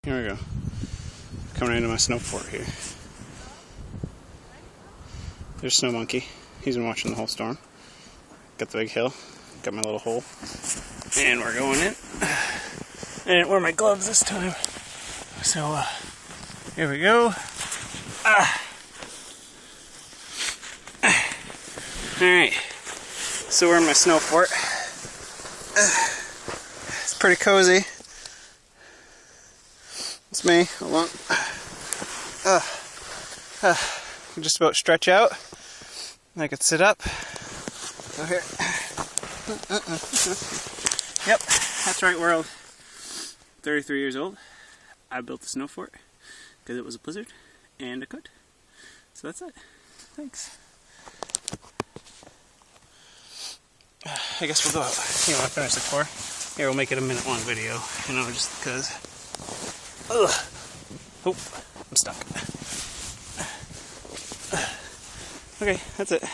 Here we go. Coming into my snow fort here. There's Snow Monkey. He's been watching the whole storm. Got the big hill. Got my little hole. And we're going in. I didn't wear my gloves this time. So, here we go. Alright. So we're in my snow fort. It's pretty cozy. It's me. Hold on. I can just about stretch out. I could sit up. Go here. Yep, that's right, world. 33 years old. I built the snow fort because it was a blizzard and I could. So that's it. Thanks. I guess we'll go out. You know, I finished the tour. Here, we'll make it a minute-long video. You know, just because. Ugh. Oh, I'm stuck. Okay, that's it.